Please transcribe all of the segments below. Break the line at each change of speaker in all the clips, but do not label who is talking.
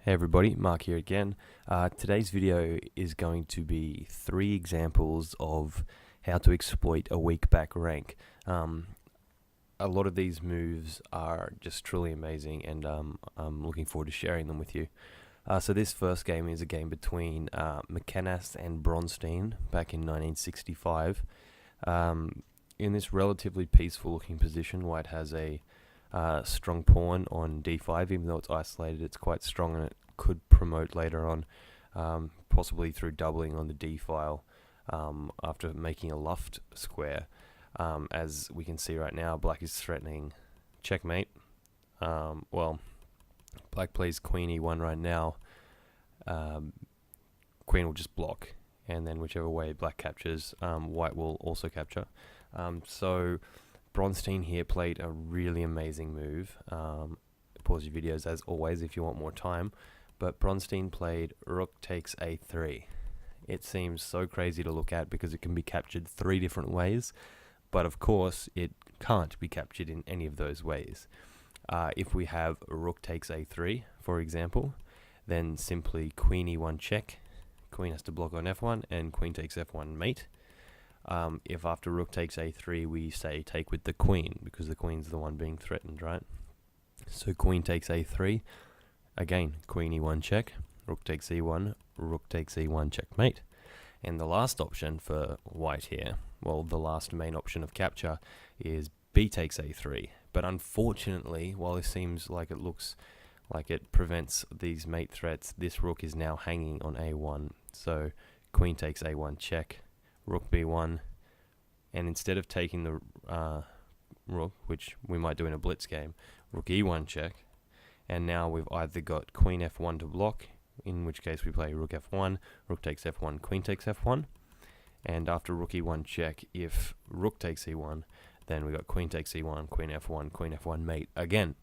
Hey everybody, Mark here again. Today's video is going to be 3 examples of how to exploit a weak back rank. A lot of these moves are just truly amazing, and I'm looking forward to sharing them with you. So this first game is a game between McKennas and Bronstein back in 1965. In this relatively peaceful looking position, White has a strong pawn on d5. Even though it's isolated, it's quite strong, and it could promote later on, possibly through doubling on the d file after making a luft square. As we can see right now, Black is threatening checkmate. Well, Black plays Queen e1 right now. Queen will just block, and then whichever way Black captures, White will also capture. So Bronstein here played a really amazing move. Pause your videos as always if you want more time. But Bronstein played rook takes a3. It seems so crazy to look at because it can be captured 3 different ways, but of course it can't be captured in any of those ways. If we have rook takes a3, for example, then simply queen e1 check, queen has to block on f1, and queen takes f1 mate. If after rook takes a3 we say take with the queen, because the queen's the one being threatened, right? So queen takes a3, again queen e1 check, rook takes e1, rook takes e1 checkmate. And the last option for White here, well, the last main option of capture, is b takes a3. But unfortunately, while this seems like it looks like it prevents these mate threats, this rook is now hanging on a1. So queen takes a1 check, rook b1, and instead of taking the rook, which we might do in a blitz game, rook e1 check, and now we've either got queen f1 to block, in which case we play rook f1, rook takes f1, queen takes f1, and after rook e1 check, if rook takes e1, then we got queen takes e1, queen f1 mate again.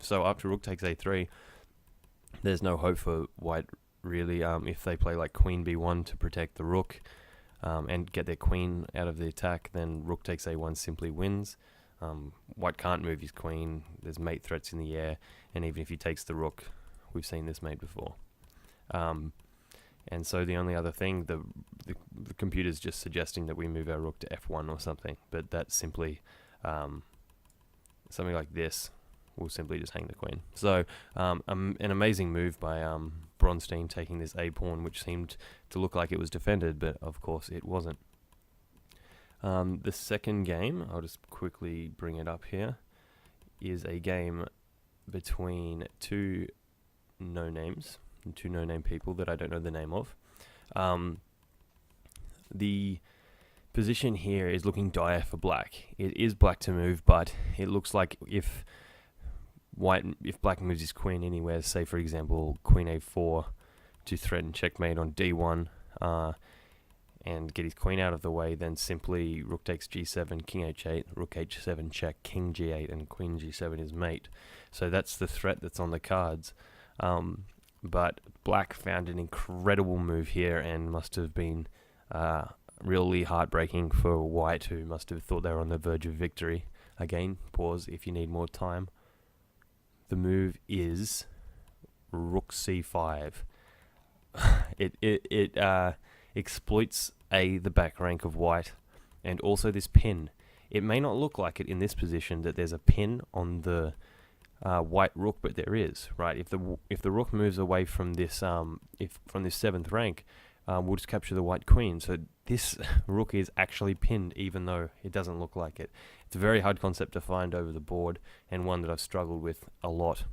So after rook takes a3, there's no hope for White really. If they play like queen b1 to protect the rook and get their queen out of the attack, then rook takes a1 simply wins. White can't move his queen, there's mate threats in the air, and even if he takes the rook, we've seen this mate before. And so the only other thing, the computer's just suggesting that we move our rook to f1 or something, but that's simply something like this will simply just hang the queen. So an amazing move by Bronstein, taking this a pawn, which seemed to look like it was defended, but of course it wasn't. The second game, I'll just quickly bring it up here, is a game between two no-names, two no-name people that I don't know the name of. The position here is looking dire for Black. It is Black to move, but it looks like if Black moves his queen anywhere, say for example queen a4 to threaten checkmate on d1, and get his queen out of the way, then simply rook takes g7, king h8, rook h7 check, king g8, and queen g7 is mate. So that's the threat that's on the cards. But Black found an incredible move here, and must have been really heartbreaking for White, who must have thought they were on the verge of victory. Again, pause if you need more time. The move is rook c5. It exploits the back rank of White, and also this pin. It may not look like it in this position that there's a pin on the White rook, but there is, right? If the rook moves away from this from this 7th rank, we'll just capture the White queen. So this rook is actually pinned, even though it doesn't look like it. It's a very hard concept to find over the board, and one that I've struggled with a lot.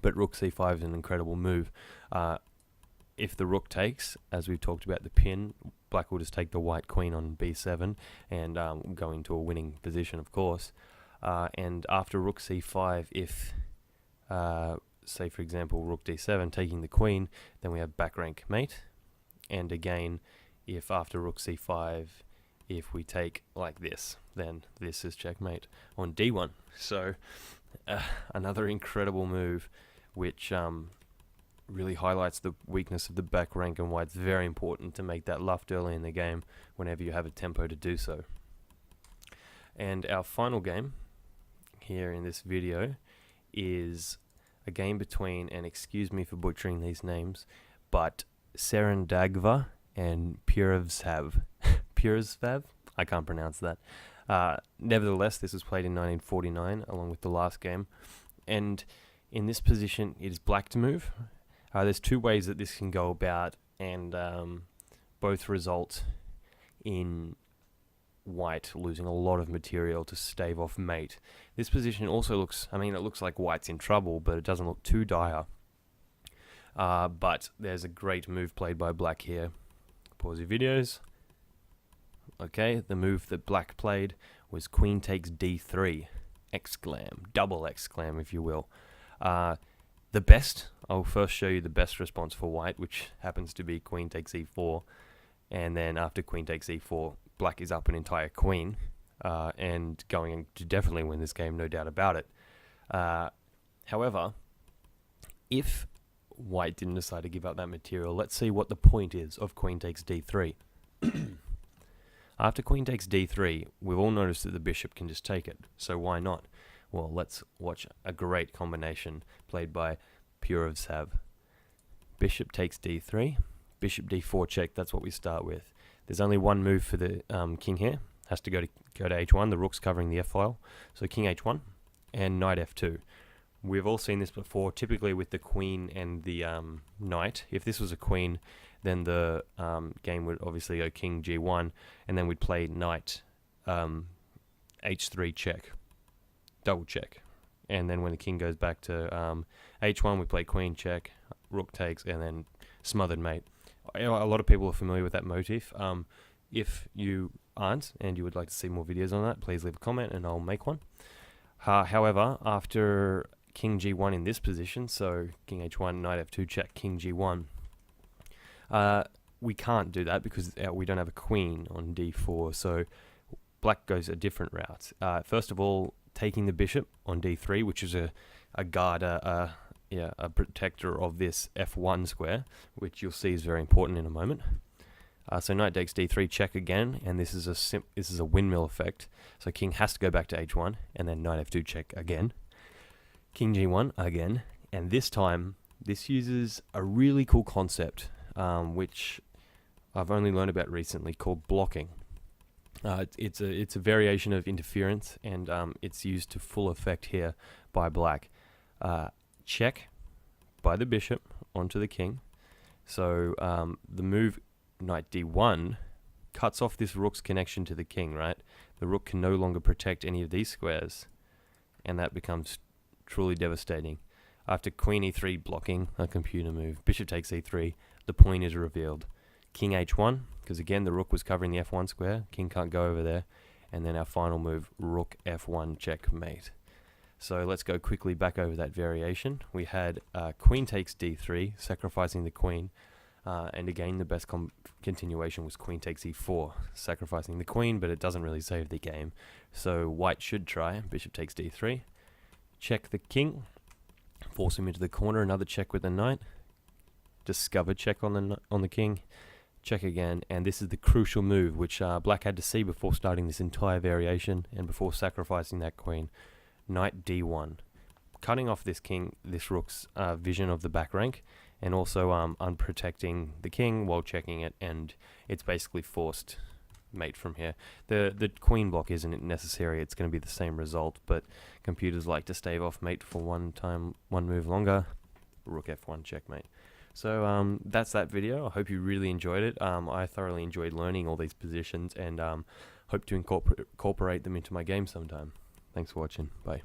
But rook c5 is an incredible move. If the rook takes, as we've talked about the pin, Black will just take the White queen on b7 and go into a winning position, of course. And after rook c5, if say for example rook d7 taking the queen, then we have back rank mate. And again, if after rook c5, if we take like this, then this is checkmate on d1. So another incredible move, which really highlights the weakness of the back rank, and why it's very important to make that luft early in the game whenever you have a tempo to do so. And our final game here in this video is a game between, and excuse me for butchering these names, but Serendagva and Purovsav. Purovsav? I can't pronounce that. Nevertheless, this was played in 1949 along with the last game, and in this position it is black to move. There's two ways that this can go about, and both result in white losing a lot of material to stave off mate. This position also looks, it looks like white's in trouble, but it doesn't look too dire. But there's a great move played by black here. Pause your videos. Okay, the move that black played was queen takes d3, exclam, double exclam if you will. The best, I'll first show you the best response for white, which happens to be queen takes e4, and then after queen takes e4, black is up an entire queen, and going to definitely win this game, no doubt about it. However, if white didn't decide to give up that material, let's see what the point is of queen takes d3. After queen takes d3, we've all noticed that the bishop can just take it, so why not? Well, let's watch a great combination played by Purovsav. Bishop takes d3, bishop d4 check, that's what we start with. There's only one move for the king here, has to go to h1, the rook's covering the f-file, so king h1 and knight f2. We've all seen this before, typically with the queen and the knight. If this was a queen, then the game would obviously go king g1, and then we'd play knight h3 check, double check. And then when the king goes back to h1, we play queen check, rook takes, and then smothered mate. A lot of people are familiar with that motif. If you aren't, and you would like to see more videos on that, please leave a comment and I'll make one. However, after king g1 in this position, so king h1, knight f2 check, king g1, we can't do that because we don't have a queen on d4, so black goes a different route. First of all, taking the bishop on d3, which is a guard, a protector of this f1 square, which you'll see is very important in a moment. So knight takes d3 check again, and this is a windmill effect. So king has to go back to h1, and then knight f2 check again. King g1 again, and this time this uses a really cool concept, which I've only learned about recently, called blocking. It's a variation of interference, and it's used to full effect here by black. Check by the bishop onto the king. So the move knight d1 cuts off this rook's connection to the king, right? The rook can no longer protect any of these squares, and that becomes truly devastating. After queen e3 blocking, a computer move, bishop takes e3, the point is revealed. King h1, because again the rook was covering the f1 square, king can't go over there, and then our final move, rook f1 checkmate. So let's go quickly back over that variation. We had queen takes d3, sacrificing the queen, and again the best continuation was queen takes e4, sacrificing the queen, but it doesn't really save the game. So white should try, bishop takes d3, check the king, force him into the corner, another check with the knight, discover check on the king, check again, and this is the crucial move which black had to see before starting this entire variation and before sacrificing that queen. Knight d1, cutting off this rook's vision of the back rank, and also unprotecting the king while checking it, and it's basically forced mate from here. The queen block isn't necessary, it's going to be the same result, but computers like to stave off mate for one move longer. Rook f1 checkmate. So that's that video. I hope you really enjoyed it. I thoroughly enjoyed learning all these positions, and hope to incorporate them into my game sometime. Thanks for watching. Bye.